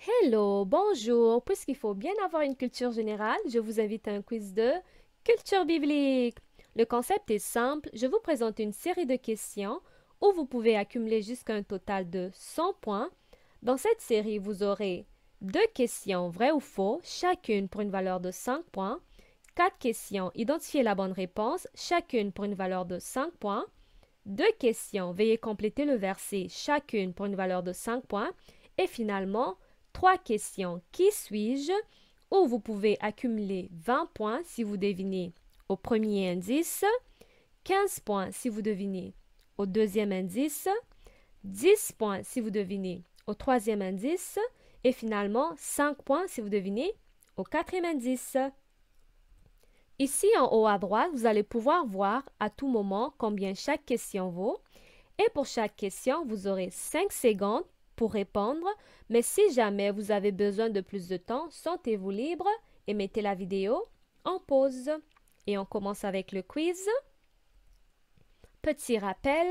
Hello, bonjour. Puisqu'il faut bien avoir une culture générale, je vous invite à un quiz de culture biblique. Le concept est simple. Je vous présente une série de questions où vous pouvez accumuler jusqu'à un total de 100 points. Dans cette série, vous aurez deux questions vraies ou faux, chacune pour une valeur de 5 points. Quatre questions, identifiez la bonne réponse, chacune pour une valeur de 5 points. Deux questions, veuillez compléter le verset, chacune pour une valeur de 5 points. Et finalement, trois questions, qui suis-je? Où vous pouvez accumuler 20 points si vous devinez au premier indice, 15 points si vous devinez au deuxième indice, 10 points si vous devinez au troisième indice et finalement 5 points si vous devinez au quatrième indice. Ici en haut à droite, vous allez pouvoir voir à tout moment combien chaque question vaut. Et pour chaque question, vous aurez 5 secondes pour répondre. Mais si jamais vous avez besoin de plus de temps, sentez-vous libre et mettez la vidéo en pause. Et on commence avec le quiz. Petit rappel,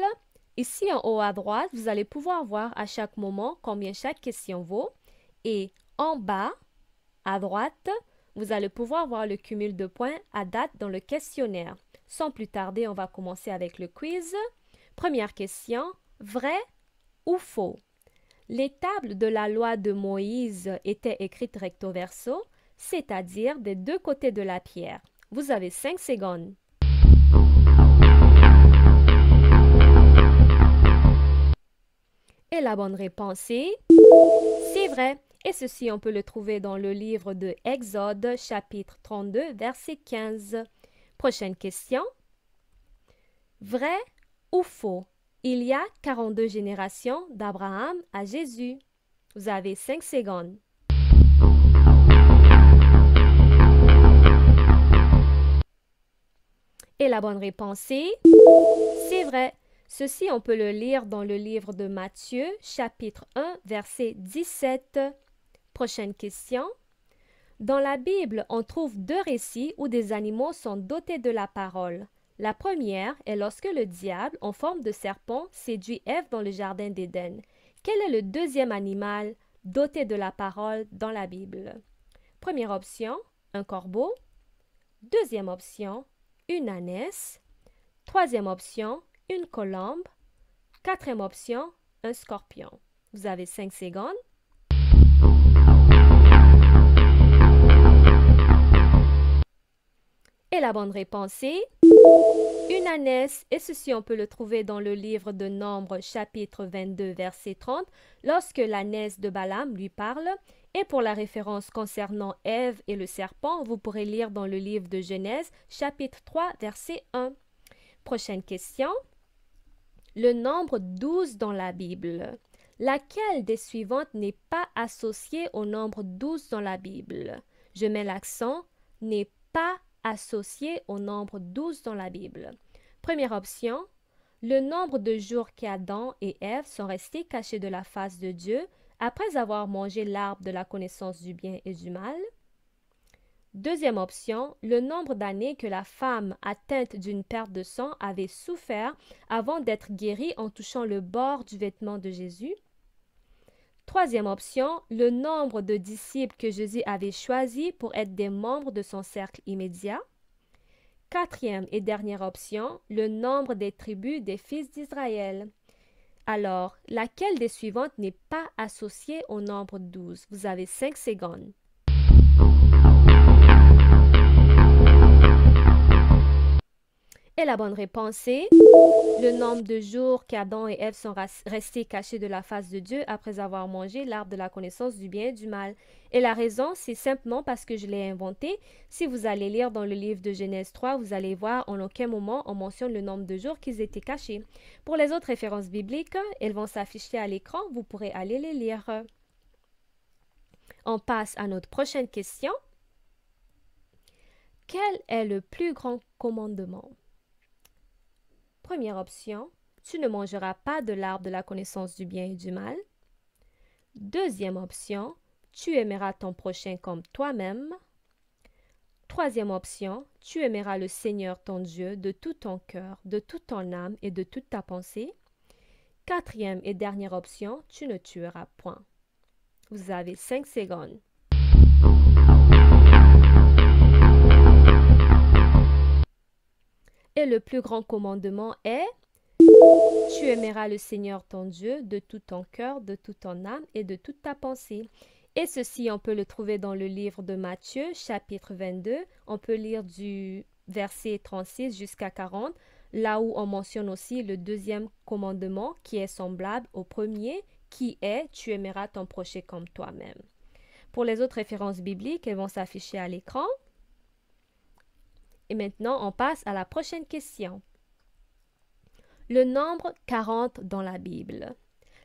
ici en haut à droite, vous allez pouvoir voir à chaque moment combien chaque question vaut. Et en bas, à droite, vous allez pouvoir voir le cumul de points à date dans le questionnaire. Sans plus tarder, on va commencer avec le quiz. Première question, vrai ou faux? Les tables de la loi de Moïse étaient écrites recto verso, c'est-à-dire des deux côtés de la pierre. Vous avez 5 secondes. Et la bonne réponse est c'est vrai. Et ceci, on peut le trouver dans le livre de Exode, chapitre 32, verset 15. Prochaine question. Vrai ou faux? Il y a 42 générations d'Abraham à Jésus. Vous avez 5 secondes. Et la bonne réponse est c'est vrai. Ceci, on peut le lire dans le livre de Matthieu, chapitre 1, verset 17. Prochaine question. Dans la Bible, on trouve deux récits où des animaux sont dotés de la parole. La première est lorsque le diable, en forme de serpent, séduit Ève dans le jardin d'Éden. Quel est le deuxième animal doté de la parole dans la Bible? Première option, un corbeau. Deuxième option, une ânesse. Troisième option, une colombe. Quatrième option, un scorpion. Vous avez 5 secondes. Et la bonne réponse est une ânesse. Et ceci, on peut le trouver dans le livre de Nombres, chapitre 22, verset 30, lorsque l'ânesse de Balaam lui parle. Et pour la référence concernant Ève et le serpent, vous pourrez lire dans le livre de Genèse, chapitre 3, verset 1. Prochaine question. Le nombre 12 dans la Bible. Laquelle des suivantes n'est pas associée au nombre 12 dans la Bible? Je mets l'accent, n'est pas associé au nombre 12 dans la Bible. Première option, le nombre de jours qu'Adam et Ève sont restés cachés de la face de Dieu après avoir mangé l'arbre de la connaissance du bien et du mal. Deuxième option, le nombre d'années que la femme atteinte d'une perte de sang avait souffert avant d'être guérie en touchant le bord du vêtement de Jésus. Troisième option, le nombre de disciples que Jésus avait choisis pour être des membres de son cercle immédiat. Quatrième et dernière option, le nombre des tribus des fils d'Israël. Alors, laquelle des suivantes n'est pas associée au nombre 12? Vous avez 5 secondes. Et la bonne réponse est le nombre de jours qu'Adam et Ève sont restés cachés de la face de Dieu après avoir mangé l'arbre de la connaissance du bien et du mal. Et la raison, c'est simplement parce que je l'ai inventé. Si vous allez lire dans le livre de Genèse 3, vous allez voir en aucun moment on mentionne le nombre de jours qu'ils étaient cachés. Pour les autres références bibliques, elles vont s'afficher à l'écran, vous pourrez aller les lire. On passe à notre prochaine question. Quel est le plus grand commandement? Première option, tu ne mangeras pas de l'arbre de la connaissance du bien et du mal. Deuxième option, tu aimeras ton prochain comme toi-même. Troisième option, tu aimeras le Seigneur ton Dieu de tout ton cœur, de toute ton âme et de toute ta pensée. Quatrième et dernière option, tu ne tueras point. Vous avez 5 secondes. Et le plus grand commandement est: tu aimeras le Seigneur ton Dieu de tout ton cœur, de toute ton âme et de toute ta pensée. Et ceci, on peut le trouver dans le livre de Matthieu, chapitre 22. On peut lire du verset 36 jusqu'à 40, là où on mentionne aussi le deuxième commandement qui est semblable au premier, qui est: tu aimeras ton prochain comme toi-même. Pour les autres références bibliques, elles vont s'afficher à l'écran. Et maintenant, on passe à la prochaine question. Le nombre 40 dans la Bible.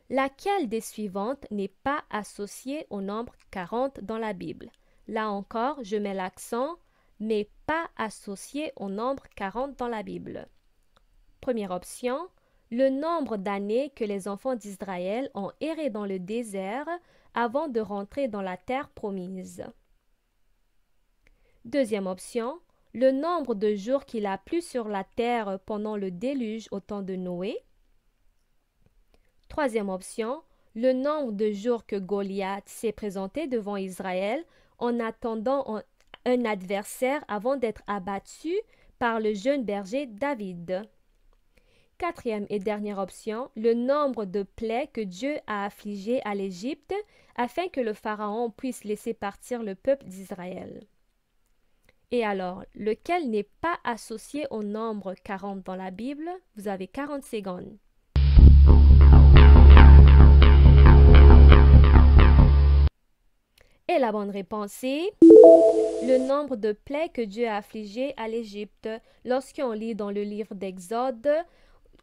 Laquelle des suivantes n'est pas associée au nombre 40 dans la Bible? Là encore, je mets l'accent, mais pas associée au nombre 40 dans la Bible. Première option, le nombre d'années que les enfants d'Israël ont erré dans le désert avant de rentrer dans la terre promise. Deuxième option, le nombre de jours qu'il a plu sur la terre pendant le déluge au temps de Noé. Troisième option, le nombre de jours que Goliath s'est présenté devant Israël en attendant un adversaire avant d'être abattu par le jeune berger David. Quatrième et dernière option, le nombre de plaies que Dieu a affligées à l'Égypte afin que le Pharaon puisse laisser partir le peuple d'Israël. Et alors, lequel n'est pas associé au nombre 40 dans la Bible? Vous avez 40 secondes. Et la bonne réponse est le nombre de plaies que Dieu a affligées à l'Égypte. Lorsqu'on lit dans le livre d'Exode,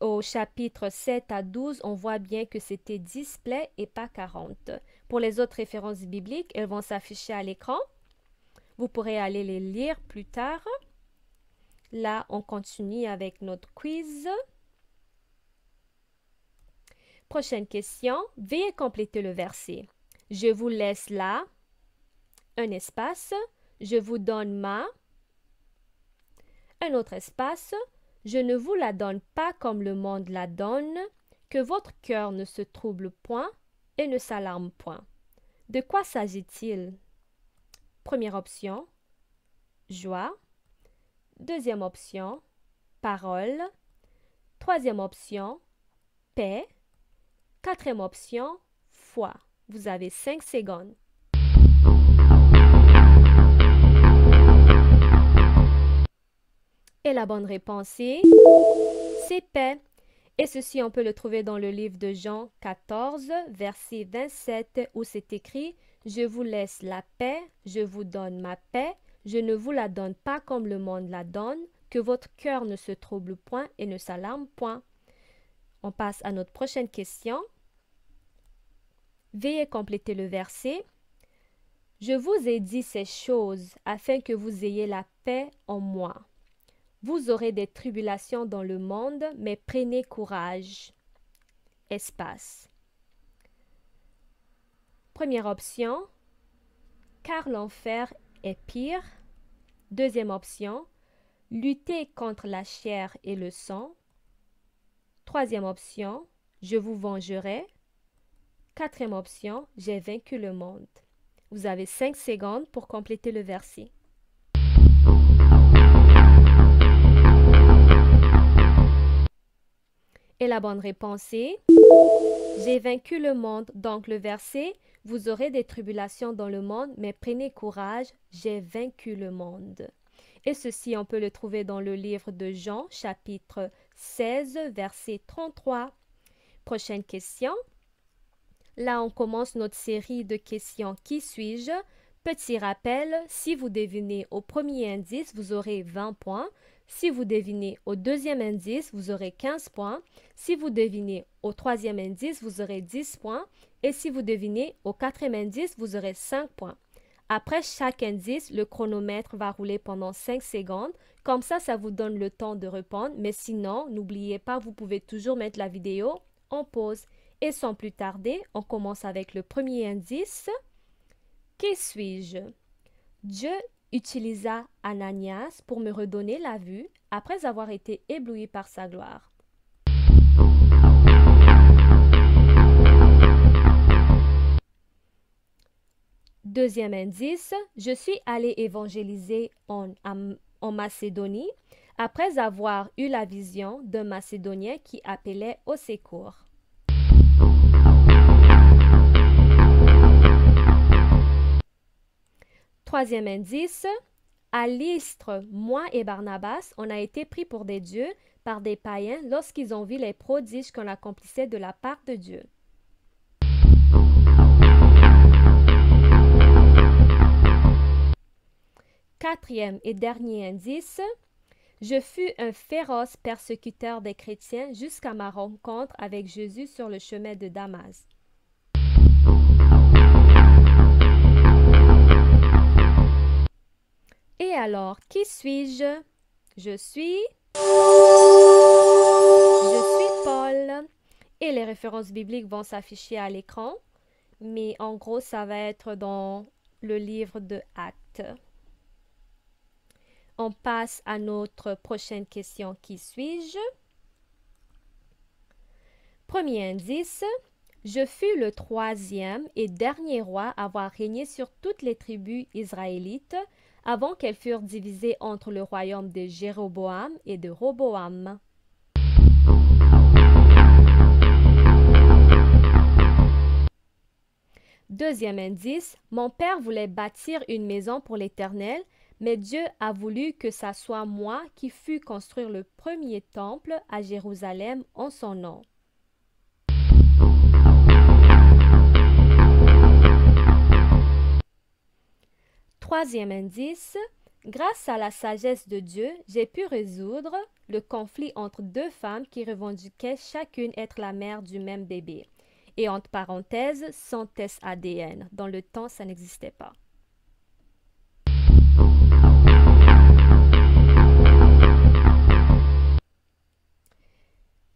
au chapitre 7 à 12, on voit bien que c'était 10 plaies et pas 40. Pour les autres références bibliques, elles vont s'afficher à l'écran. Vous pourrez aller les lire plus tard. Là, on continue avec notre quiz. Prochaine question. Veuillez compléter le verset. Je vous laisse là un espace. Je vous donne ma. Un autre espace. Je ne vous la donne pas comme le monde la donne. Que votre cœur ne se trouble point et ne s'alarme point. De quoi s'agit-il? Première option, joie. Deuxième option, parole. Troisième option, paix. Quatrième option, foi. Vous avez 5 secondes. Et la bonne réponse est c'est paix. Et ceci, on peut le trouver dans le livre de Jean 14, verset 27, où c'est écrit: je vous laisse la paix, je vous donne ma paix, je ne vous la donne pas comme le monde la donne, que votre cœur ne se trouble point et ne s'alarme point. On passe à notre prochaine question. Veuillez compléter le verset. Je vous ai dit ces choses afin que vous ayez la paix en moi. Vous aurez des tribulations dans le monde, mais prenez courage. Espace. Première option, car l'enfer est pire. Deuxième option, lutter contre la chair et le sang. Troisième option, je vous vengerai. Quatrième option, j'ai vaincu le monde. Vous avez 5 secondes pour compléter le verset. Et la bonne réponse est j'ai vaincu le monde. Donc le verset, vous aurez des tribulations dans le monde, mais prenez courage, j'ai vaincu le monde. Et ceci, on peut le trouver dans le livre de Jean, chapitre 16, verset 33. Prochaine question. Là, on commence notre série de questions Qui suis-je? Petit rappel, si vous devinez au premier indice, vous aurez 20 points. Si vous devinez au deuxième indice, vous aurez 15 points. Si vous devinez au troisième indice, vous aurez 10 points. Et si vous devinez au quatrième indice, vous aurez 5 points. Après chaque indice, le chronomètre va rouler pendant 5 secondes. Comme ça vous donne le temps de répondre. Mais sinon, n'oubliez pas, vous pouvez toujours mettre la vidéo en pause. Et sans plus tarder, on commence avec le premier indice. Qui suis-je? Dieu utilisa Ananias pour me redonner la vue après avoir été ébloui par sa gloire. Deuxième indice, je suis allé évangéliser en Macédonie après avoir eu la vision d'un Macédonien qui appelait au secours. Troisième indice, à Lystre, moi et Barnabas, on a été pris pour des dieux par des païens lorsqu'ils ont vu les prodiges qu'on accomplissait de la part de Dieu. Quatrième et dernier indice, je fus un féroce persécuteur des chrétiens jusqu'à ma rencontre avec Jésus sur le chemin de Damas. Et alors, qui suis-je? Je suis Paul. Et les références bibliques vont s'afficher à l'écran, mais en gros, ça va être dans le livre de Actes. On passe à notre prochaine question. Qui suis-je? Premier indice. Je fus le troisième et dernier roi à avoir régné sur toutes les tribus israélites avant qu'elles furent divisées entre le royaume de Jéroboam et de Roboam. Deuxième indice. Mon père voulait bâtir une maison pour l'Éternel, mais Dieu a voulu que ça soit moi qui fus construire le premier temple à Jérusalem en son nom. Troisième indice, grâce à la sagesse de Dieu, j'ai pu résoudre le conflit entre deux femmes qui revendiquaient chacune être la mère du même bébé. Et entre parenthèses, sans test ADN. Dans le temps, ça n'existait pas.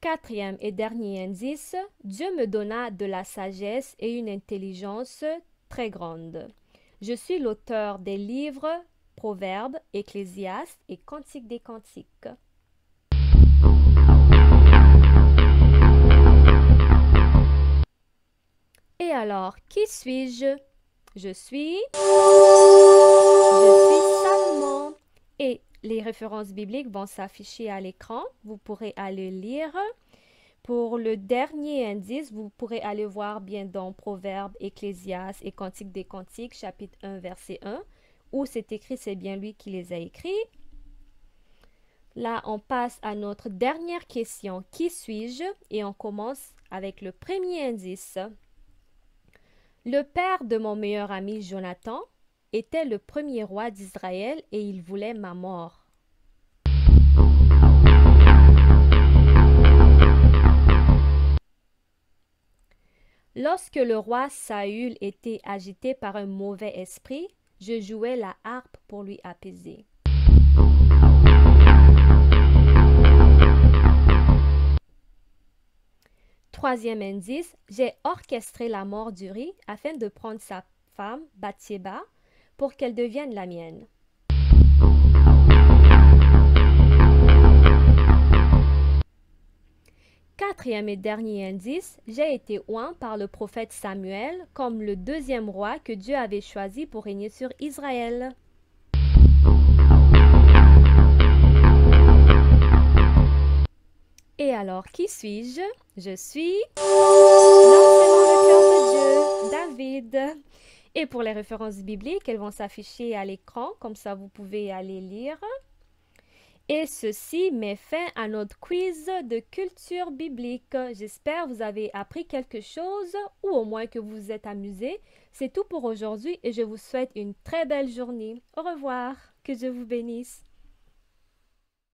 Quatrième et dernier indice, Dieu me donna de la sagesse et une intelligence très grande. Je suis l'auteur des livres Proverbes, Ecclésiaste et Cantiques des Cantiques. Et alors, qui suis-je? Je suis Salomon. Et les références bibliques vont s'afficher à l'écran. Vous pourrez aller lire. Pour le dernier indice, vous pourrez aller voir bien dans Proverbes, Ecclésiaste et Cantiques des Cantiques, chapitre 1, verset 1, où c'est écrit, c'est bien lui qui les a écrits. Là, on passe à notre dernière question. Qui suis-je? Et on commence avec le premier indice. Le père de mon meilleur ami Jonathan était le premier roi d'Israël et il voulait ma mort. Lorsque le roi Saül était agité par un mauvais esprit, je jouais la harpe pour lui apaiser. Troisième indice, j'ai orchestré la mort d'Uri afin de prendre sa femme, Bathsheba, pour qu'elle devienne la mienne. Quatrième et dernier indice, j'ai été oint par le prophète Samuel comme le deuxième roi que Dieu avait choisi pour régner sur Israël. Et alors, qui suis-je? Je suis l'homme selon le cœur de Dieu, David. Et pour les références bibliques, elles vont s'afficher à l'écran, comme ça vous pouvez aller lire. Et ceci met fin à notre quiz de culture biblique. J'espère que vous avez appris quelque chose ou au moins que vous vous êtes amusé. C'est tout pour aujourd'hui et je vous souhaite une très belle journée. Au revoir. Que Dieu vous bénisse.